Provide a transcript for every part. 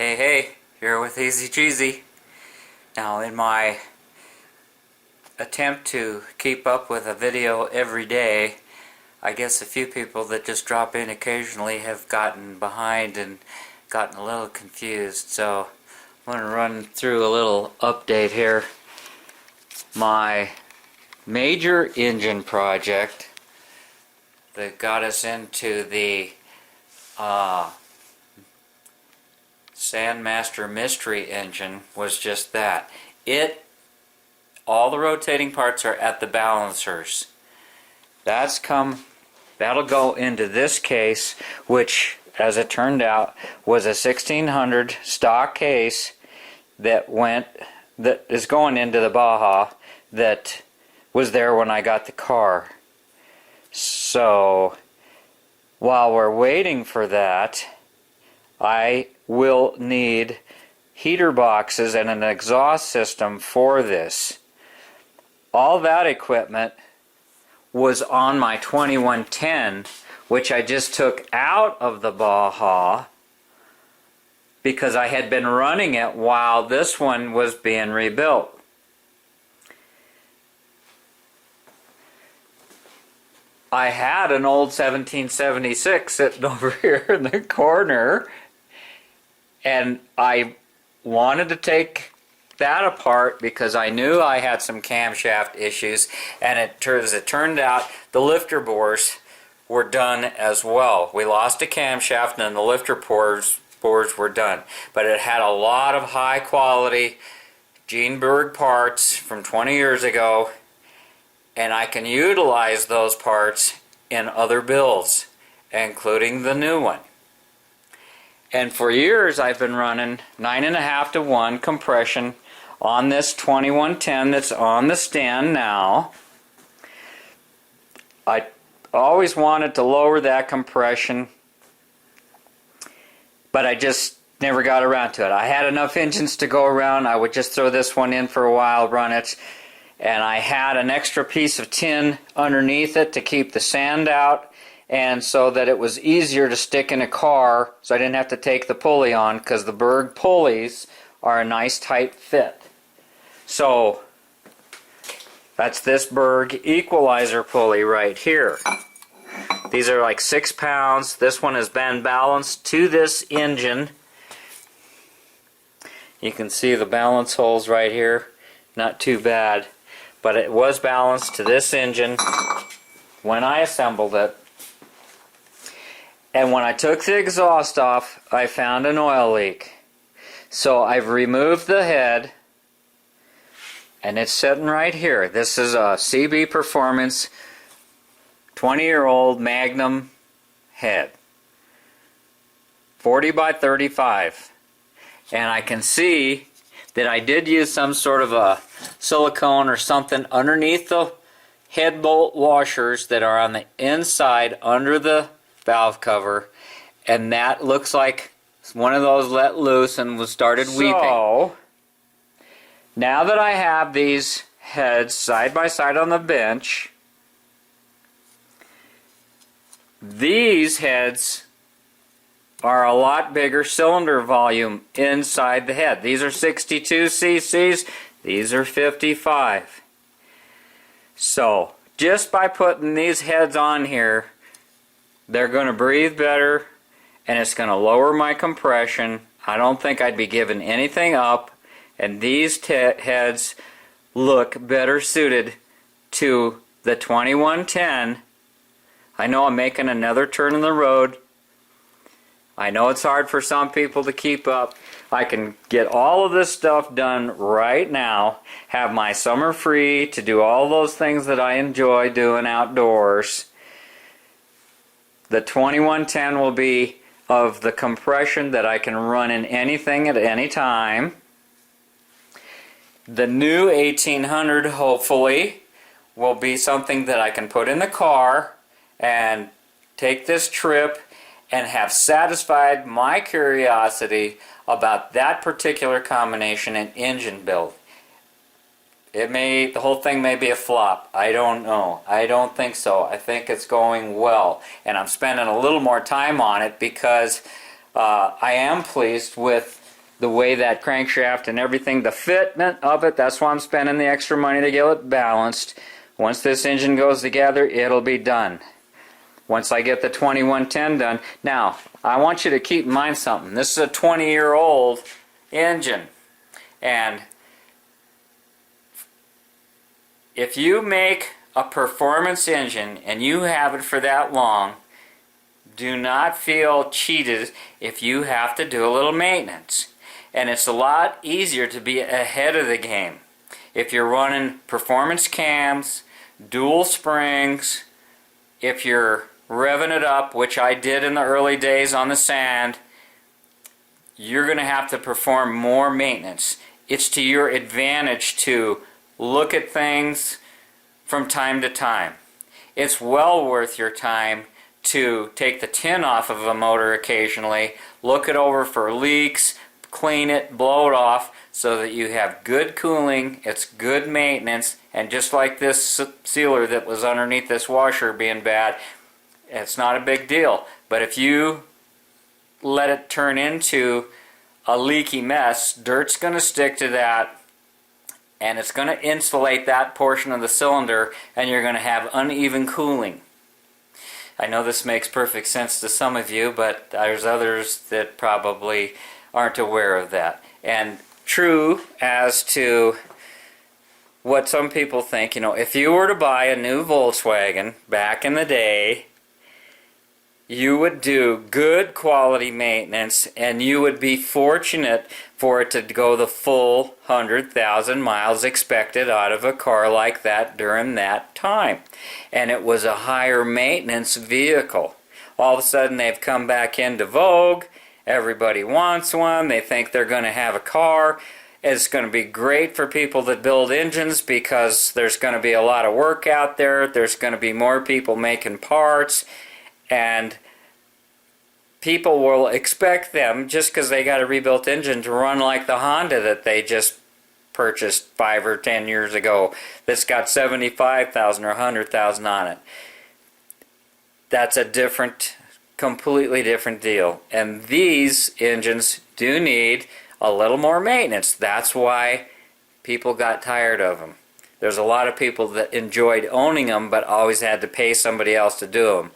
Hey, here with TheEZGZ. Now, in my attempt to keep up with a video every day, I guess a few people that just drop in occasionally have gotten behind and gotten a little confused. So I'm going to run through a little update here. My major engine project that got us into the Sandmaster Mystery engine was just that. All the rotating parts are at the balancers. That'll go into this case, which, as it turned out, was a 1600 stock case that is going into the Baja that was there when I got the car. So while we're waiting for that, I will need heater boxes and an exhaust system for this. All that equipment was on my 2110, which I just took out of the Baja because I had been running it while this one was being rebuilt. I had an old 1776 sitting over here in the corner, and I wanted to take that apart because I knew I had some camshaft issues, and as it turned out, the lifter bores were done as well. We lost a camshaft and the lifter bores were done, but it had a lot of high quality Gene parts from 20 years ago, and I can utilize those parts in other builds, including the new one. And for years I've been running 9.5 to 1 compression on this 2110 that's on the stand now. I always wanted to lower that compression, but I just never got around to it. I had enough engines to go around. I would just throw this one in for a while, run it, and I had an extra piece of tin underneath it to keep the sand out, and so that it was easier to stick in a car, so I didn't have to take the pulley on, because the Berg pulleys are a nice tight fit. So that's this Berg equalizer pulley right here. These are like 6 pounds. This one has been balanced to this engine. You can see the balance holes right here. Not too bad. But it was balanced to this engine when I assembled it. And when I took the exhaust off, I found an oil leak. So I've removed the head, and it's sitting right here. This is a CB Performance 20-year-old Magnum head, 40 by 35. And I can see that I did use some sort of a silicone or something underneath the head bolt washers that are on the inside under the valve cover, and that looks like one of those let loose and started weeping. So now that I have these heads side by side on the bench, these heads are a lot bigger cylinder volume inside the head. These are 62 cc's, these are 55. So just by putting these heads on here, they're going to breathe better, and it's going to lower my compression. I don't think I'd be giving anything up, and these heads look better suited to the 2110. I know I'm making another turn in the road. I know it's hard for some people to keep up. I can get all of this stuff done right now, have my summer free to do all those things that I enjoy doing outdoors. The 2110 will be of the compression that I can run in anything at any time. The new 1800, hopefully, will be something that I can put in the car and take this trip and have satisfied my curiosity about that particular combination and engine build. The whole thing may be a flop. I don't know. I don't think so. I think it's going well, and I'm spending a little more time on it because I am pleased with the way that crankshaft and everything, the fitment of it, that's why I'm spending the extra money to get it balanced. Once this engine goes together, it'll be done. Once I get the 2110 done. Now, I want you to keep in mind something. This is a 20-year-old engine. And if you make a performance engine and you have it for that long, do not feel cheated if you have to do a little maintenance. And it's a lot easier to be ahead of the game. If you're running performance cams, dual springs, if you're revving it up, which I did in the early days on the sand, you're going to have to perform more maintenance. It's to your advantage to look at things from time to time. It's well worth your time to take the tin off of a motor occasionally, look it over for leaks, clean it, blow it off, so that you have good cooling, it's good maintenance, and just like this sealer that was underneath this washer being bad, it's not a big deal. But if you let it turn into a leaky mess, dirt's going to stick to that, and it's going to insulate that portion of the cylinder, and you're going to have uneven cooling. I know this makes perfect sense to some of you, but there's others that probably aren't aware of that. And true as to what some people think, if you were to buy a new Volkswagen back in the day, you would do good quality maintenance, and you would be fortunate for it to go the full 100,000 miles expected out of a car like that during that time. And it was a higher maintenance vehicle. All of a sudden they've come back into vogue. Everybody wants one. They think they're going to have a car. It's going to be great for people that build engines because there's going to be a lot of work out there. There's going to be more people making parts. And people will expect them, just because they got a rebuilt engine, to run like the Honda that they just purchased 5 or 10 years ago that's got 75,000 or 100,000 on it. That's a completely different deal. And these engines do need a little more maintenance. That's why people got tired of them. There's a lot of people that enjoyed owning them but always had to pay somebody else to do them.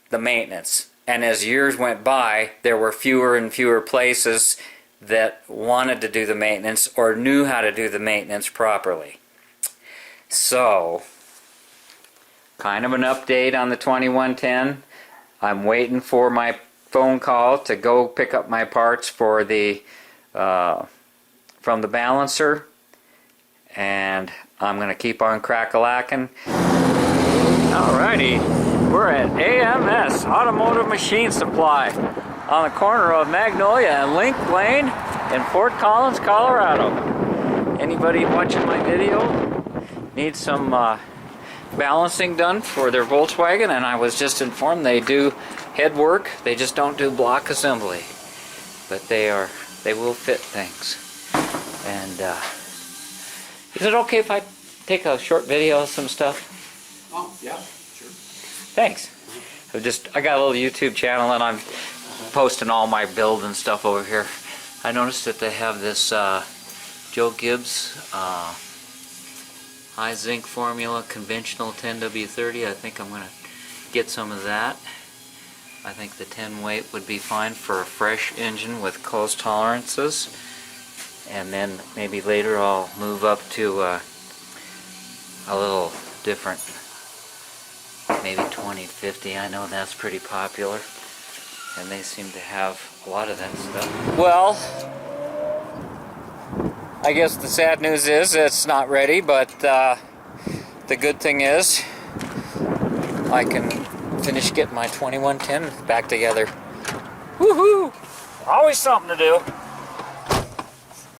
The maintenance. And as years went by, there were fewer and fewer places that wanted to do the maintenance or knew how to do the maintenance properly. So, kind of an update on the 2110. I'm waiting for my phone call to go pick up my parts for the from the balancer, and I'm going to keep on crack-a-lacking. Alrighty, we're at AMS, Automotive Machine Supply, on the corner of Magnolia and Link Lane in Fort Collins, Colorado. Anybody watching my video needs some balancing done for their Volkswagen, and I was just informed they do head work. They just don't do block assembly, but they will fit things. And is it okay if I take a short video of some stuff? Oh, yeah, sure. Thanks. I got a little YouTube channel, and I'm posting all my build and stuff over here. I noticed that they have this Joe Gibbs high zinc formula conventional 10W30. I think I'm going to get some of that. I think the 10 weight would be fine for a fresh engine with close tolerances. And then maybe later I'll move up to a little different, maybe 2050. I know that's pretty popular, and they seem to have a lot of that stuff. Well, I guess the sad news is it's not ready, but the good thing is I can finish getting my 2110 back together. Woohoo! Always something to do.